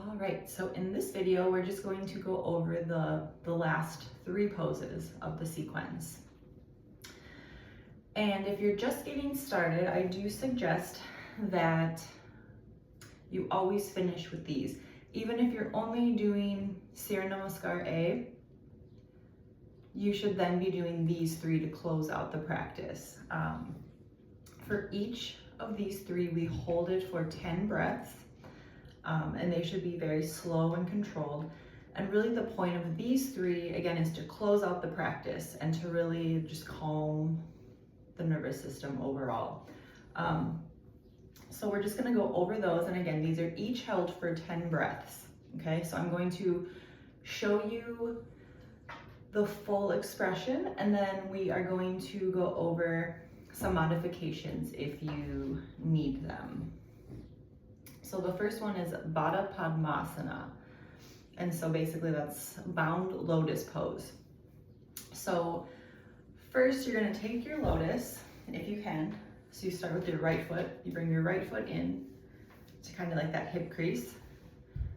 All right, so in this video, we're just going to go over the last 3 poses of the sequence. And if you're just getting started, I do suggest that you always finish with these. Even if you're only doing suryanamaskar A, you should then be doing these 3 to close out the practice. For each of these 3, we hold it for 10 breaths. And they should be very slow and controlled. And really the point of these 3, again, is to close out the practice and to really just calm the nervous system overall. So we're just gonna go over those. And again, these are each held for 10 breaths, okay? So I'm going to show you the full expression, and then we are going to go over some modifications if you need them. So the first one is Bada padmasana. And so basically that's bound lotus pose. So first you're gonna take your lotus, if you can. So you start with your right foot, you bring your right foot in to kind of like that hip crease.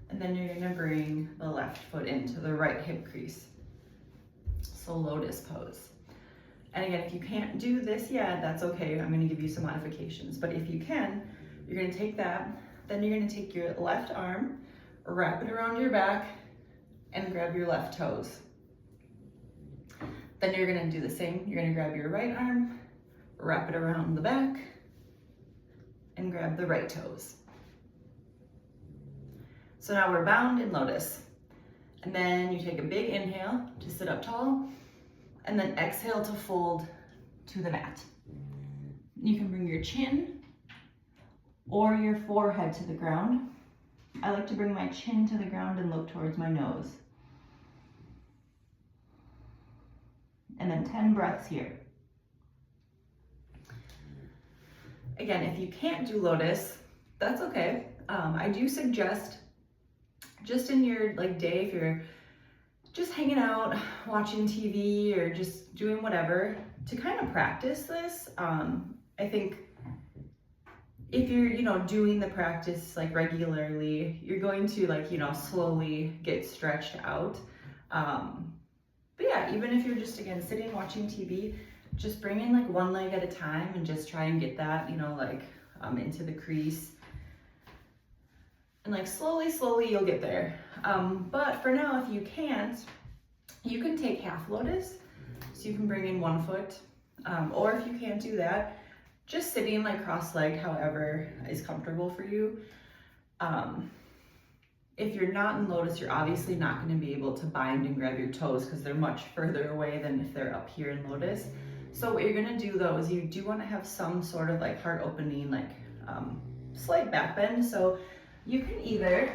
And then you're gonna bring the left foot into the right hip crease. So lotus pose. And again, if you can't do this yet, that's okay. I'm gonna give you some modifications. But if you can, you're gonna take that, then you're gonna take your left arm, wrap it around your back, and grab your left toes. Then you're gonna do the same. You're gonna grab your right arm, wrap it around the back, and grab the right toes. So now we're bound in lotus. And then you take a big inhale to sit up tall, and then exhale to fold to the mat. You can bring your chin or your forehead to the ground. I like to bring my chin to the ground and look towards my nose. And then 10 breaths here. Again, if you can't do lotus, that's okay. I do suggest just in your day, if you're just hanging out, watching TV or just doing whatever, to kind of practice this. I think if you're, doing the practice regularly, you're going to slowly get stretched out. But yeah, even if you're just, again, sitting, watching TV, just bring in one leg at a time and just try and get that, into the crease. And slowly you'll get there. But for now, if you can't, you can take half lotus. So you can bring in 1 foot, or if you can't do that, just sitting cross-legged, however is comfortable for you. If you're not in lotus, you're obviously not going to be able to bind and grab your toes because they're much further away than if they're up here in lotus. So what you're going to do though is you do want to have some sort of heart opening, slight back bend. So you can either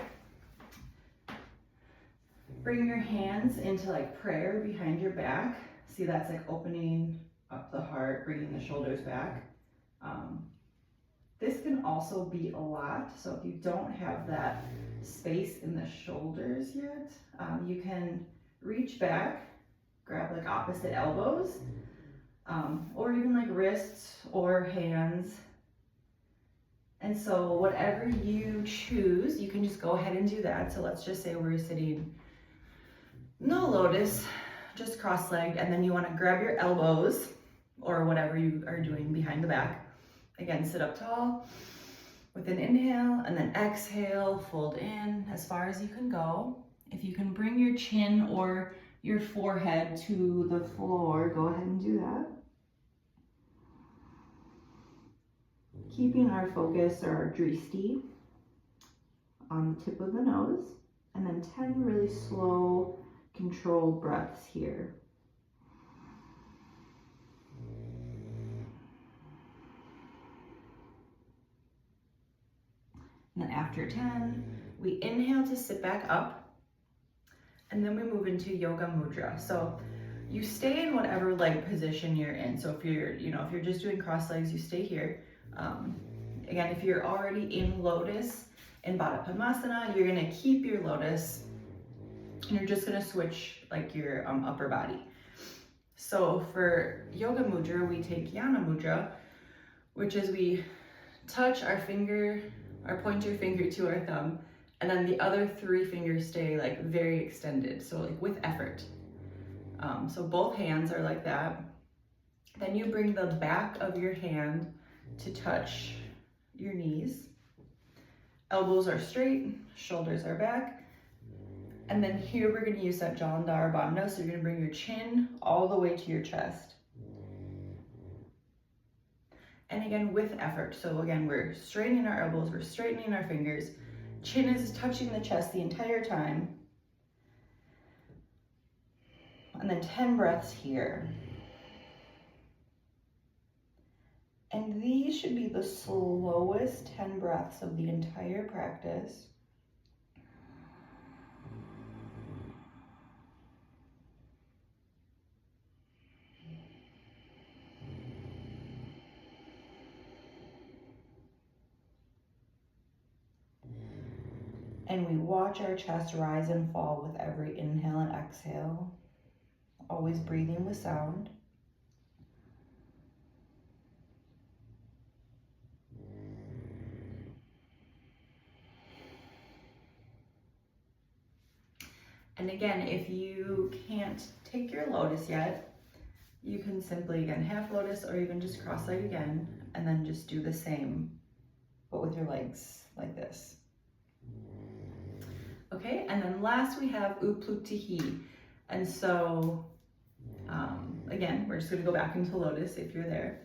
bring your hands into prayer behind your back. See, that's opening up the heart, bringing the shoulders back. This can also be a lot. So if you don't have that space in the shoulders yet, you can reach back, grab opposite elbows, or even wrists or hands. And so whatever you choose, you can just go ahead and do that. So let's just say we're sitting no lotus, just cross-legged, and then you want to grab your elbows or whatever you are doing behind the back. Again, sit up tall with an inhale, and then exhale, fold in as far as you can go. If you can bring your chin or your forehead to the floor, go ahead and do that. Keeping our focus or our drishti on the tip of the nose, and then 10 really slow, controlled breaths here. And then after 10, we inhale to sit back up, and then we move into yoga mudra. So you stay in whatever leg position you're in. So if you're, if you're just doing cross legs, you stay here. Again, if you're already in lotus in Bada padmasana, you're gonna keep your lotus, and you're just gonna switch your upper body. So for yoga mudra, we take yana mudra, which is we touch our pointer finger to our thumb, And then the other 3 fingers stay like very extended, so like with effort. So both hands are like that. Then you bring the back of your hand to touch your knees. Elbows are straight, shoulders are back. And then here we're gonna use that Jalandhara Bandha, so you're gonna bring your chin all the way to your chest. And again, with effort. So again, we're straightening our elbows, we're straightening our fingers. Chin is touching the chest the entire time. And then 10 breaths here. And these should be the slowest 10 breaths of the entire practice. And we watch our chest rise and fall with every inhale and exhale, always breathing with sound. And again, if you can't take your lotus yet, you can simply, again, half lotus or even just cross-leg again, and then just do the same, but with your legs like this. Okay, and then last we have Utpluthih. And so, again, we're just gonna go back into lotus if you're there.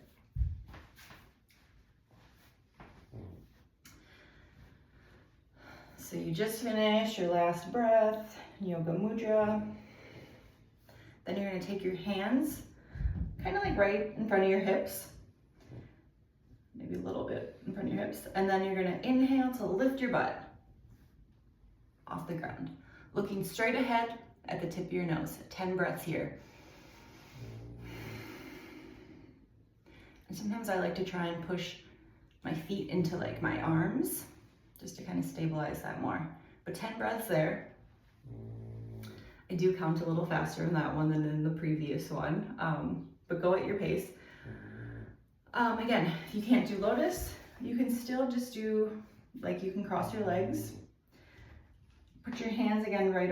So you just finished your last breath, yoga mudra. Then you're gonna take your hands, kind of like right in front of your hips, maybe a little bit in front of your hips. And then you're gonna inhale to lift your butt off the ground, looking straight ahead at the tip of your nose. 10 breaths here. And sometimes I like to try and push my feet into like my arms, just to kind of stabilize that more. But 10 breaths there. I do count a little faster in that one than in the previous one, but go at your pace. Again, if you can't do lotus, you can still just do, like, you can cross your legs. Put your hands again right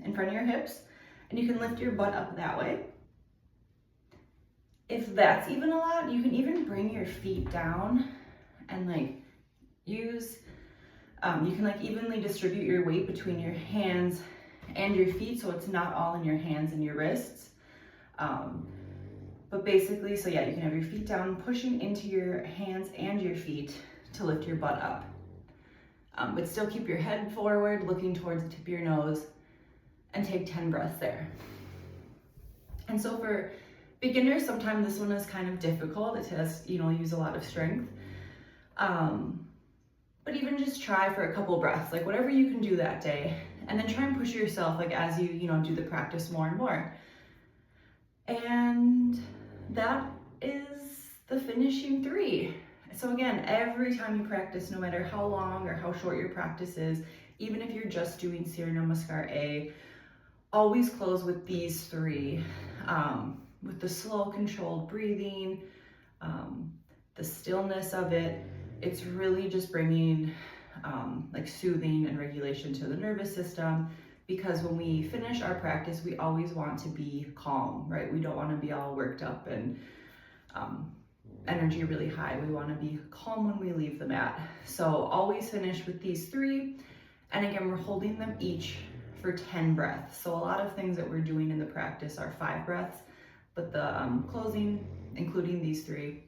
in front of your hips, and you can lift your butt up that way. If that's even a lot, you can even bring your feet down and like use, you can like evenly distribute your weight between your hands and your feet, so it's not all in your hands and your wrists. But basically, so yeah, you can have your feet down, pushing into your hands and your feet to lift your butt up. But still keep your head forward, looking towards the tip of your nose, and take 10 breaths there. And so for beginners, sometimes this one is kind of difficult. It has, use a lot of strength. But even just try for a couple breaths, like whatever you can do that day, and then try and push yourself like as you, do the practice more and more. And that is the finishing 3. So again, every time you practice, no matter how long or how short your practice is, even if you're just doing suryanamaskar A, always close with these 3, with the slow, controlled breathing, the stillness of it. It's really just bringing like soothing and regulation to the nervous system, because when we finish our practice, we always want to be calm, right? We don't want to be all worked up and energy really high. We want to be calm when we leave the mat. So always finish with these 3. And again, we're holding them each for 10 breaths. So a lot of things that we're doing in the practice are 5 breaths, but the closing, including these 3,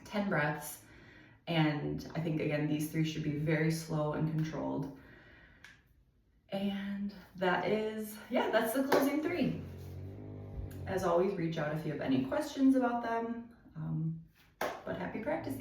10 breaths. And I think, again, these 3 should be very slow and controlled. And that is, that's the closing 3. As always, reach out if you have any questions about them. But happy practicing.